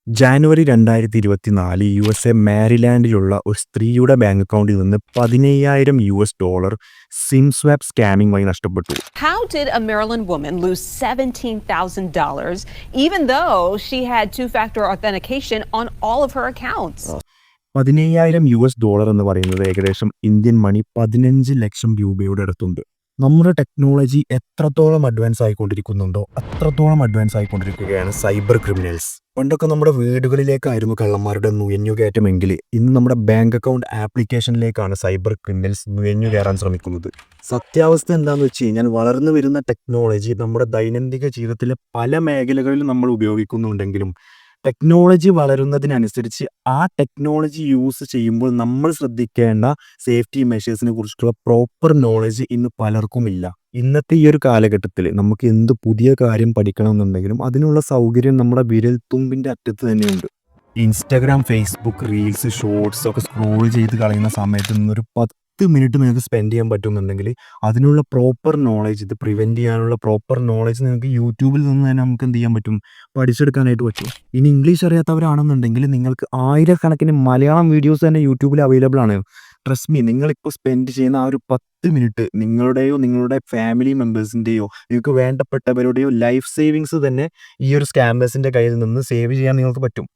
January 2024 USA മാരിലാൻഡിലുള്ള ഒരു സ്ത്രീയുടെ bank അക്കൗണ്ടിൽ നിന്ന് $15,000 സിം സ്വാപ്പ് സ്കാമിംഗ് വഴി നഷ്ടപ്പെട്ടു. How did a Maryland woman lose $17,000 even though she had two-factor authentication on all of her accounts? $15,000 എന്ന് പറയുന്നത് ഏകദേശം ഇന്ത്യൻ മണി 15 ലക്ഷം രൂപയുടെ അടുത്തുണ്ട്. നമ്മുടെ ടെക്നോളജി എത്രത്തോളം അഡ്വാൻസ് ആയിക്കൊണ്ടിരിക്കുന്നുണ്ടോ അത്രത്തോളം അഡ്വാൻസ് ആയിക്കൊണ്ടിരിക്കുകയാണ് സൈബർ ക്രിമിനൽസ്. പണ്ടൊക്കെ നമ്മുടെ വീടുകളിലേക്കായിരുന്നു കള്ളന്മാരുടെ നുഴഞ്ഞുകയറ്റമെങ്കിൽ ഇന്ന് നമ്മുടെ ബാങ്ക് അക്കൗണ്ട് ആപ്ലിക്കേഷനിലേക്കാണ് സൈബർ ക്രിമിനൽസ് നുഴഞ്ഞു കയറാൻ ശ്രമിക്കുന്നത്. സത്യാവസ്ഥ എന്താണെന്ന് വെച്ച് കഴിഞ്ഞാൽ വളർന്നു വരുന്ന ടെക്നോളജി നമ്മുടെ ദൈനംദിന ജീവിതത്തിലെ പല മേഖലകളിലും നമ്മൾ ഉപയോഗിക്കുന്നുണ്ടെങ്കിലും ടെക്നോളജി വളരുന്നതിനനുസരിച്ച് ആ ടെക്നോളജി യൂസ് ചെയ്യുമ്പോൾ നമ്മൾ ശ്രദ്ധിക്കേണ്ട സേഫ്റ്റി മെഷേഴ്സിനെ കുറിച്ചിട്ടുള്ള പ്രോപ്പർ നോളജ് ഇന്ന് പലർക്കും ഇല്ല. ഇന്നത്തെ ഈ ഒരു കാലഘട്ടത്തിൽ നമുക്ക് എന്ത് പുതിയ കാര്യം പഠിക്കണമെന്നുണ്ടെങ്കിലും അതിനുള്ള സൗകര്യം നമ്മുടെ വിരൽ തുമ്പിൻ്റെ അറ്റത്ത് തന്നെയുണ്ട്. ഇൻസ്റ്റാഗ്രാം, ഫേസ്ബുക്ക്, റീൽസ്, ഷോർട്സ് ഒക്കെ സ്ക്രോൾ ചെയ്ത് കളയുന്ന സമയത്ത് നിന്നൊരു 10 മിനിറ്റ് നിങ്ങൾക്ക് സ്പെൻഡ് ചെയ്യാൻ പറ്റുമെന്നുണ്ടെങ്കിൽ അതിനുള്ള പ്രോപ്പർ നോളജ്, ഇത് പ്രിവെൻറ്റ് ചെയ്യാനുള്ള പ്രോപ്പർ നോളജ് നിങ്ങൾക്ക് യൂട്യൂബിൽ നിന്ന് തന്നെ നമുക്ക് എന്ത് ചെയ്യാൻ പറ്റും, പഠിച്ചെടുക്കാനായിട്ട് പറ്റും. ഇനി ഇംഗ്ലീഷ് അറിയാത്തവരാണെന്നുണ്ടെങ്കിൽ നിങ്ങൾക്ക് ആയിരക്കണക്കിന് മലയാളം വീഡിയോസ് തന്നെ യൂട്യൂബിൽ അവൈലബിൾ ആണ്. ട്രസ്റ്റ് മീ, നിങ്ങളിപ്പോൾ സ്പെൻഡ് ചെയ്യുന്ന ആ ഒരു 10 മിനിറ്റ് നിങ്ങളുടെയോ നിങ്ങളുടെ ഫാമിലി മെമ്പേഴ്സിൻ്റെയോ നിങ്ങൾക്ക് വേണ്ടപ്പെട്ടവരുടെയോ ലൈഫ് സേവിങ്സ് തന്നെ ഈ ഒരു സ്കാമേഴ്സിൻ്റെ കയ്യിൽ നിന്ന് സേവ് ചെയ്യാൻ നിങ്ങൾക്ക് പറ്റും.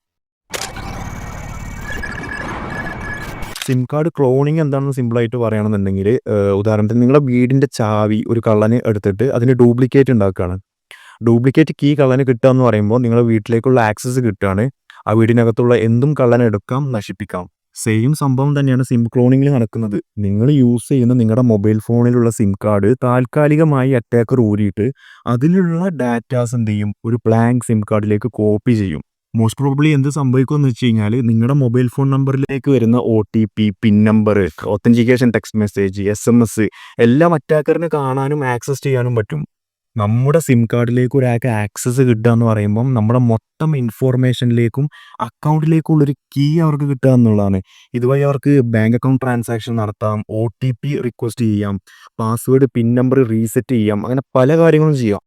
സിം കാർഡ് ക്ലോണിങ് എന്താണെന്ന് സിമ്പിളായിട്ട് പറയുകയാണെന്നുണ്ടെങ്കിൽ, ഉദാഹരണത്തിന് നിങ്ങളുടെ വീടിൻ്റെ ചാവി ഒരു കള്ളന് എടുത്തിട്ട് അതിന് ഡ്യൂപ്ലിക്കേറ്റ് ഉണ്ടാക്കുകയാണ്. ഡ്യൂപ്ലിക്കേറ്റ് കീ കള്ളന് കിട്ടുക എന്ന് പറയുമ്പോൾ നിങ്ങളുടെ വീട്ടിലേക്കുള്ള ആക്സസ് കിട്ടുകയാണ്. ആ വീടിനകത്തുള്ള എന്തും കള്ളന് എടുക്കാം, നശിപ്പിക്കാം. സെയിം സംഭവം തന്നെയാണ് സിം ക്ലോണിങ്ങിൽ നടക്കുന്നത്. നിങ്ങൾ യൂസ് ചെയ്യുന്ന നിങ്ങളുടെ മൊബൈൽ ഫോണിലുള്ള സിം കാർഡ് താൽക്കാലികമായി അറ്റാക്കർ ഊരിയിട്ട് അതിലുള്ള ഡാറ്റാസ് എന്ത് ചെയ്യും, ഒരു ബ്ലാങ്ക് സിം കാർഡിലേക്ക് കോപ്പി ചെയ്യും. മോസ്റ്റ് പ്രോബബ്ലി എന്ത് സംഭവിക്കുമെന്ന് വെച്ച് കഴിഞ്ഞാൽ നിങ്ങളുടെ മൊബൈൽ ഫോൺ നമ്പറിലേക്ക് വരുന്ന OTP, pin number, authentication text message, SMS എല്ലാം അറ്റാക്കറിന് കാണാനും ആക്സസ് ചെയ്യാനും പറ്റും. നമ്മുടെ സിം കാർഡിലേക്ക് ഒരാൾക്ക് ആക്സസ് കിട്ടുക എന്ന് പറയുമ്പം നമ്മുടെ മൊത്തം ഇൻഫോർമേഷനിലേക്കും അക്കൗണ്ടിലേക്കുള്ളൊരു കീ അവർക്ക് കിട്ടുക എന്നുള്ളതാണ്. ഇതുവഴി അവർക്ക് ബാങ്ക് അക്കൗണ്ട് ട്രാൻസാക്ഷൻ നടത്താം, OTP റിക്വസ്റ്റ് ചെയ്യാം, പാസ്വേഡ്, പിൻ നമ്പർ റീസെറ്റ് ചെയ്യാം, അങ്ങനെ പല കാര്യങ്ങളും ചെയ്യാം.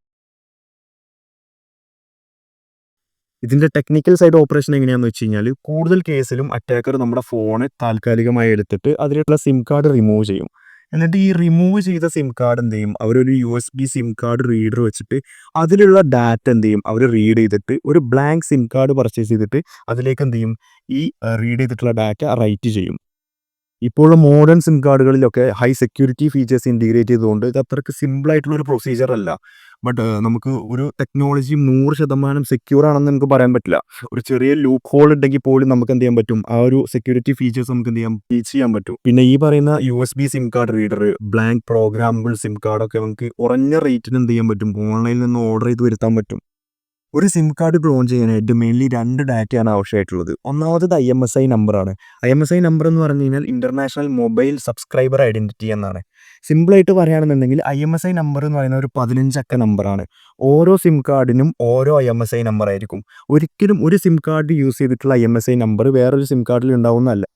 ഇതിൻ്റെ ടെക്നിക്കൽ സൈഡ് ഓപ്പറേഷൻ എങ്ങനെയാണെന്ന് വെച്ച് കഴിഞ്ഞാൽ കൂടുതൽ കേസിലും അറ്റാക്കർ നമ്മുടെ ഫോണ് താൽക്കാലികമായി എടുത്തിട്ട് അതിലുള്ള സിം കാർഡ് റിമൂവ് ചെയ്യും. എന്നിട്ട് ഈ റിമൂവ് ചെയ്ത സിം കാർഡ് എന്ത് ചെയ്യും, അവരൊരു USB സിം കാർഡ് റീഡർ വെച്ചിട്ട് അതിലുള്ള ഡാറ്റ എന്ത് ചെയ്യും, അവർ റീഡ് ചെയ്തിട്ട് ഒരു ബ്ലാങ്ക് സിം കാർഡ് പർച്ചേസ് ചെയ്തിട്ട് അതിലേക്ക് എന്ത് ചെയ്യും, ഈ റീഡ് ചെയ്തിട്ടുള്ള ഡാറ്റ റൈറ്റ് ചെയ്യും. ഇപ്പോഴുള്ള മോഡേൺ സിം കാർഡുകളിലൊക്കെ ഹൈ സെക്യൂരിറ്റി ഫീച്ചേഴ്സ് ഇൻറ്റിഗ്രേറ്റ് ചെയ്തുകൊണ്ട് ഇത് അത്രയ്ക്ക് സിമ്പിളായിട്ടുള്ളൊരു പ്രൊസീജിയർ അല്ല. ബട്ട് നമുക്ക് ഒരു ടെക്നോളജി 100% സെക്യൂർ ആണെന്ന് നമുക്ക് പറയാൻ പറ്റില്ല. ഒരു ചെറിയ ലൂപ്പ് ഹോൾ ഉണ്ടെങ്കിൽ പോലും നമുക്ക് എന്ത് ചെയ്യാൻ പറ്റും, ആ ഒരു സെക്യൂരിറ്റി ഫീച്ചേഴ്സ് നമുക്ക് എന്ത് ചെയ്യാം, ടീച്ച് ചെയ്യാൻ പറ്റും. പിന്നെ ഈ പറയുന്ന USB SIM card reader, blank programmable SIM കാർഡൊക്കെ നമുക്ക് കുറഞ്ഞ റേറ്റിന് എന്ത് ചെയ്യാൻ പറ്റും, ഓൺലൈനിൽ നിന്ന് ഓർഡർ ചെയ്ത് വരുത്താൻ പറ്റും. ഒരു സിം കാർഡ് ക്ലോൺ ചെയ്യാനായിട്ട് മെയിൻലി 2 ഡാറ്റയാണ് ആവശ്യമായിട്ടുള്ളത്. ഒന്നാമത് IMSI നമ്പറാണ്. IMSI നമ്പർ എന്ന് പറഞ്ഞു കഴിഞ്ഞാൽ ഇൻ്റർനാഷണൽ മൊബൈൽ സബ്സ്ക്രൈബർ ഐഡൻറ്റിറ്റി എന്നാണ്. സിമ്പിളായിട്ട് പറയുകയാണെന്നുണ്ടെങ്കിൽ IMSI നമ്പർ എന്ന് പറയുന്ന ഒരു 15 അക്ക നമ്പറാണ്. ഓരോ സിം കാർഡിനും ഓരോ IMSI നമ്പർ ആയിരിക്കും. ഒരിക്കലും ഒരു സിം കാർഡ് യൂസ് ചെയ്തിട്ടുള്ള IMSI നമ്പർ വേറൊരു സിം കാർഡിൽ ഉണ്ടാവുന്നതല്ല.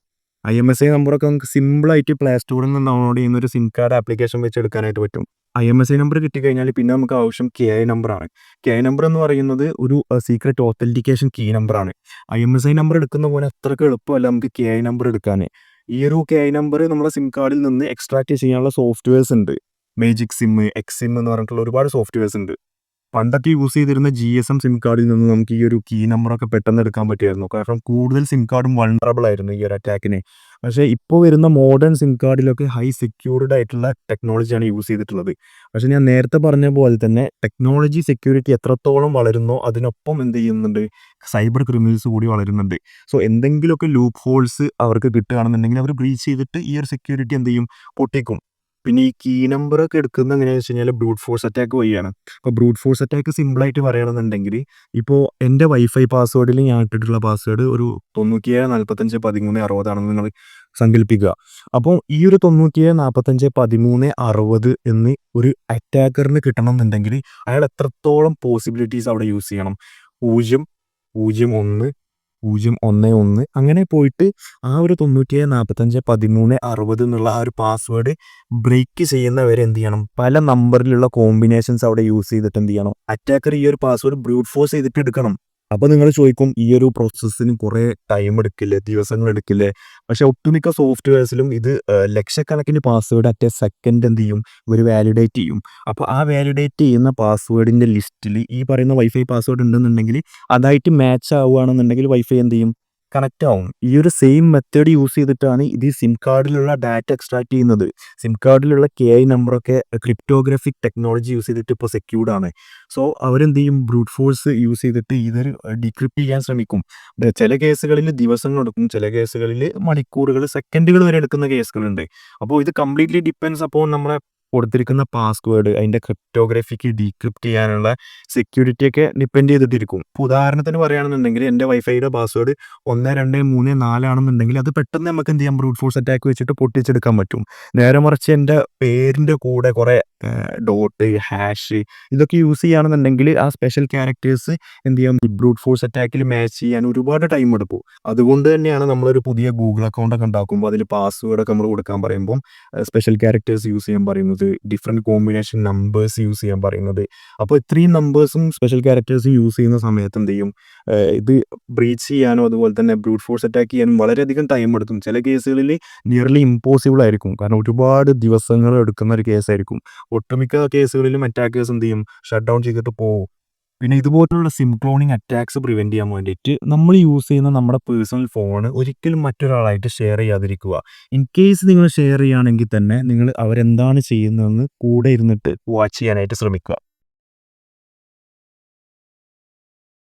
IMSI നമ്പറൊക്കെ നമുക്ക് സിമ്പിളായിട്ട് പ്ലേ സ്റ്റോറിൽ നിന്ന് ഡൗൺലോഡ് ചെയ്യുന്ന ഒരു സിം കാർഡ് ആപ്ലിക്കേഷൻ വെച്ച് എടുക്കാനായിട്ട് പറ്റും. IMSI നമ്പർ കിട്ടിക്കഴിഞ്ഞാൽ പിന്നെ നമുക്ക് ആവശ്യം KI നമ്പറാണ്. KI നമ്പർ എന്ന് പറയുന്നത് ഒരു സീക്രട്ട് ഓത്തൻറ്റിക്കേഷൻ കീ നമ്പറാണ്. IMSI നമ്പർ എടുക്കുന്ന പോലെ അത്രയ്ക്ക് എളുപ്പമല്ല നമുക്ക് KI നമ്പർ എടുക്കാൻ. ഈ ഒരു KI നമ്പർ നമ്മുടെ സിം കാർഡിൽ നിന്ന് എക്സ്ട്രാക്ട് ചെയ്യാനുള്ള സോഫ്റ്റ്വെയർസ് ഉണ്ട്. മേജിക് സിം, എക്സിം എന്ന് പറഞ്ഞിട്ടുള്ള ഒരുപാട് സോഫ്റ്റ്വെയർസ് ഉണ്ട്. പണ്ടൊക്കെ യൂസ് ചെയ്തിരുന്ന GSM സിം കാർഡിൽ നിന്ന് നമുക്ക് ഈ ഒരു കീ നമ്പറൊക്കെ പെട്ടെന്ന് എടുക്കാൻ പറ്റുമായിരുന്നു. കാരണം കൂടുതൽ സിം കാർഡും വൾണറബിൾ ആയിരുന്നു ഈ ഒരു അറ്റാക്കിന്. പക്ഷേ ഇപ്പോൾ വരുന്ന മോഡേൺ സിം കാർഡിലൊക്കെ ഹൈ സെക്യൂർഡ് ആയിട്ടുള്ള ടെക്നോളജിയാണ് യൂസ് ചെയ്തിട്ടുള്ളത്. പക്ഷേ ഞാൻ നേരത്തെ പറഞ്ഞ പോലെ തന്നെ ടെക്നോളജി സെക്യൂരിറ്റി എത്രത്തോളം വളരുന്നോ അതിനൊപ്പം എന്ത് ചെയ്യുന്നുണ്ട്, സൈബർ ക്രിമിനൽസ് കൂടി വളരുന്നുണ്ട്. സോ എന്തെങ്കിലുമൊക്കെ ലൂപ്പ് ഹോൾസ് അവർക്ക് കിട്ടുകയാണെന്നുണ്ടെങ്കിൽ അവർ ബ്രീച്ച് ചെയ്തിട്ട് ഈ ഒരു സെക്യൂരിറ്റി എന്ത് ചെയ്യും, പൊട്ടിക്കും. പിന്നെ ഈ കീ നമ്പറൊക്കെ എടുക്കുന്നത് എങ്ങനെയാണെന്ന് വെച്ച് കഴിഞ്ഞാൽ ബ്രൂട്ട് ഫോഴ്സ് അറ്റാക്ക് വഴിയാണ്. അപ്പോൾ ബ്രൂട്ട് ഫോഴ്സ് അറ്റാക്ക് സിമ്പിളായിട്ട് പറയുകയാണെന്നുണ്ടെങ്കിൽ ഇപ്പോൾ എൻ്റെ വൈഫൈ പാസ്വേഡിൽ ഞാൻ ഇട്ടിട്ടുള്ള പാസ്വേഡ് ഒരു 97 45 13 60 ആണെന്ന് നിങ്ങൾ സങ്കല്പിക്കുക. അപ്പോൾ ഈ ഒരു 97 45 13 60 എന്ന് ഒരു അറ്റാക്കറിന് കിട്ടണമെന്നുണ്ടെങ്കിൽ അയാൾ എത്രത്തോളം പോസിബിലിറ്റീസ് അവിടെ യൂസ് ചെയ്യണം, 0 0 1 011 അങ്ങനെ പോയിട്ട് ആ ഒരു 97 45 13 60 എന്നുള്ള ആ ഒരു പാസ്വേഡ് ബ്രേക്ക് ചെയ്യുന്നവരെ എന്ത് ചെയ്യണം, പല നമ്പറിലുള്ള കോമ്പിനേഷൻസ് അവിടെ യൂസ് ചെയ്തിട്ട് എന്ത് ചെയ്യണം, അറ്റാക്കർ ഈ ഒരു പാസ്വേഡ് ബ്രൂട്ട് ഫോഴ്സ് ചെയ്തിട്ട് എടുക്കണം. അപ്പോൾ നിങ്ങൾ ചോദിക്കും ഈ ഒരു പ്രോസസ്സിന് കുറേ ടൈം എടുക്കില്ലേ, ദിവസങ്ങൾ എടുക്കില്ലേ? പക്ഷേ ഒട്ടുമിക്ക സോഫ്റ്റ്വെയർസിലും ഇത് ലക്ഷക്കണക്കിന് പാസ്വേഡ് അറ്റ് എ സെക്കൻഡ് എന്ത് ചെയ്യും, ഇവർ വാലിഡേറ്റ് ചെയ്യും. അപ്പോൾ ആ വാലിഡേറ്റ് ചെയ്യുന്ന പാസ്വേഡിൻ്റെ ലിസ്റ്റിൽ ഈ പറയുന്ന വൈഫൈ പാസ്വേഡ് ഉണ്ടെന്നുണ്ടെങ്കിൽ അതായിട്ട് മാച്ച് ആവുകയാണെന്നുണ്ടെങ്കിൽ വൈഫൈ എന്ത് ചെയ്യും, കണക്റ്റ് ആവും. ഈ ഒരു സെയിം മെത്തേഡ് യൂസ് ചെയ്തിട്ടാണ് ഇത് ഈ സിം കാർഡിലുള്ള ഡാറ്റ എക്സ്ട്രാക്ട് ചെയ്യുന്നത്. സിം കാർഡിലുള്ള KI നമ്പറൊക്കെ ക്രിപ്റ്റോഗ്രാഫിക് ടെക്നോളജി യൂസ് ചെയ്തിട്ട് ഇപ്പോൾ സെക്യൂർഡ് ആണ്. സോ അവരെന്ത് ചെയ്യും, ബ്രൂട്ട് ഫോഴ്സ് യൂസ് ചെയ്തിട്ട് ഇതൊരു ഡീക്രിപ്റ്റ് ചെയ്യാൻ ശ്രമിക്കും. ചില കേസുകളിൽ ദിവസങ്ങളെടുക്കും, ചില കേസുകളിൽ മണിക്കൂറുകൾ, സെക്കൻഡുകൾ വരെ എടുക്കുന്ന കേസുകളുണ്ട്. അപ്പോൾ ഇത് കംപ്ലീറ്റ്ലി ഡിപ്പെൻഡ്സ് അപ്പോൾ നമ്മളെ കൊടുത്തിരിക്കുന്ന പാസ്വേഡ്, അതിൻ്റെ ക്രിപ്റ്റോഗ്രാഫിക്ക് ഡീക്രിപ്റ്റ് ചെയ്യാനുള്ള സെക്യൂരിറ്റിയൊക്കെ ഡിപ്പെൻഡ് ചെയ്തിട്ടിരിക്കും. ഇപ്പോൾ ഉദാഹരണത്തിന് പറയുകയാണെന്നുണ്ടെങ്കിൽ എൻ്റെ വൈഫൈയുടെ പാസ്വേഡ് 1234 ആണെന്നുണ്ടെങ്കിൽ അത് പെട്ടെന്ന് നമുക്ക് എന്ത് ചെയ്യാം, ബ്രൂട്ട് ഫോഴ്സ് അറ്റാക്ക് വെച്ചിട്ട് പൊട്ടിച്ചെടുക്കാൻ പറ്റും. നേരെ മറിച്ച് എൻ്റെ പേരിൻ്റെ കൂടെ കുറേ ഡോട്ട്, ഹാഷ് ഇതൊക്കെ യൂസ് ചെയ്യുകയാണെന്നുണ്ടെങ്കിൽ ആ സ്പെഷ്യൽ ക്യാരക്ടേഴ്സ് എന്ത് ചെയ്യാം, ബ്രൂട്ട് ഫോഴ്സ് അറ്റാക്കിൽ മാച്ച് ചെയ്യാൻ ഒരുപാട് ടൈം എടുക്കും. അതുകൊണ്ട് തന്നെയാണ് നമ്മളൊരു പുതിയ ഗൂഗിൾ അക്കൗണ്ടൊക്കെ ഉണ്ടാക്കുമ്പോൾ അതിൽ പാസ്വേഡൊക്കെ നമ്മൾ കൊടുക്കാൻ പറയുമ്പോൾ സ്പെഷ്യൽ ക്യാരക്ടേഴ്സ് യൂസ് ചെയ്യാൻ പറയുന്നത്, ഡിഫറെൻറ്റ് കോമ്പിനേഷൻ നമ്പേഴ്സ് യൂസ് ചെയ്യാൻ പറയുന്നത്. അപ്പോൾ ഇത്രയും നമ്പേഴ്സും സ്പെഷ്യൽ ക്യാരക്ടേഴ്സും യൂസ് ചെയ്യുന്ന സമയത്ത് എന്ത് ചെയ്യും, ഇത് ബ്രീച്ച് ചെയ്യാനോ അതുപോലെ തന്നെ ബ്രൂട്ട് ഫോഴ്സ് അറ്റാക്ക് ചെയ്യാനും വളരെയധികം ടൈം എടുക്കും. ചില കേസുകളിൽ നിയർലി ഇമ്പോസിബിൾ ആയിരിക്കും, കാരണം ഒരുപാട് ദിവസങ്ങൾ എടുക്കുന്ന ഒരു കേസായിരിക്കും. ഒട്ടുമിക്ക കേസുകളിലും അറ്റാക്കേഴ്സ് എന്ത് ചെയ്യും, ഷട്ട് ഡൗൺ ചെയ്തിട്ട് പോകും. പിന്നെ ഇതുപോലുള്ള സിം ക്ലോണിങ് അറ്റാക്സ് പ്രിവെൻറ്റ് ചെയ്യാൻ വേണ്ടിയിട്ട് നമ്മൾ യൂസ് ചെയ്യുന്ന നമ്മുടെ പേഴ്സണൽ ഫോൺ ഒരിക്കലും മറ്റൊരാളായിട്ട് ഷെയർ ചെയ്യാതിരിക്കുക. ഇൻ കേസ് നിങ്ങൾ ഷെയർ ചെയ്യുകയാണെങ്കിൽ തന്നെ നിങ്ങൾ അവരെന്താണ് ചെയ്യുന്നതെന്ന് കൂടെ ഇരുന്നിട്ട് വാച്ച് ചെയ്യാനായിട്ട് ശ്രമിക്കുക.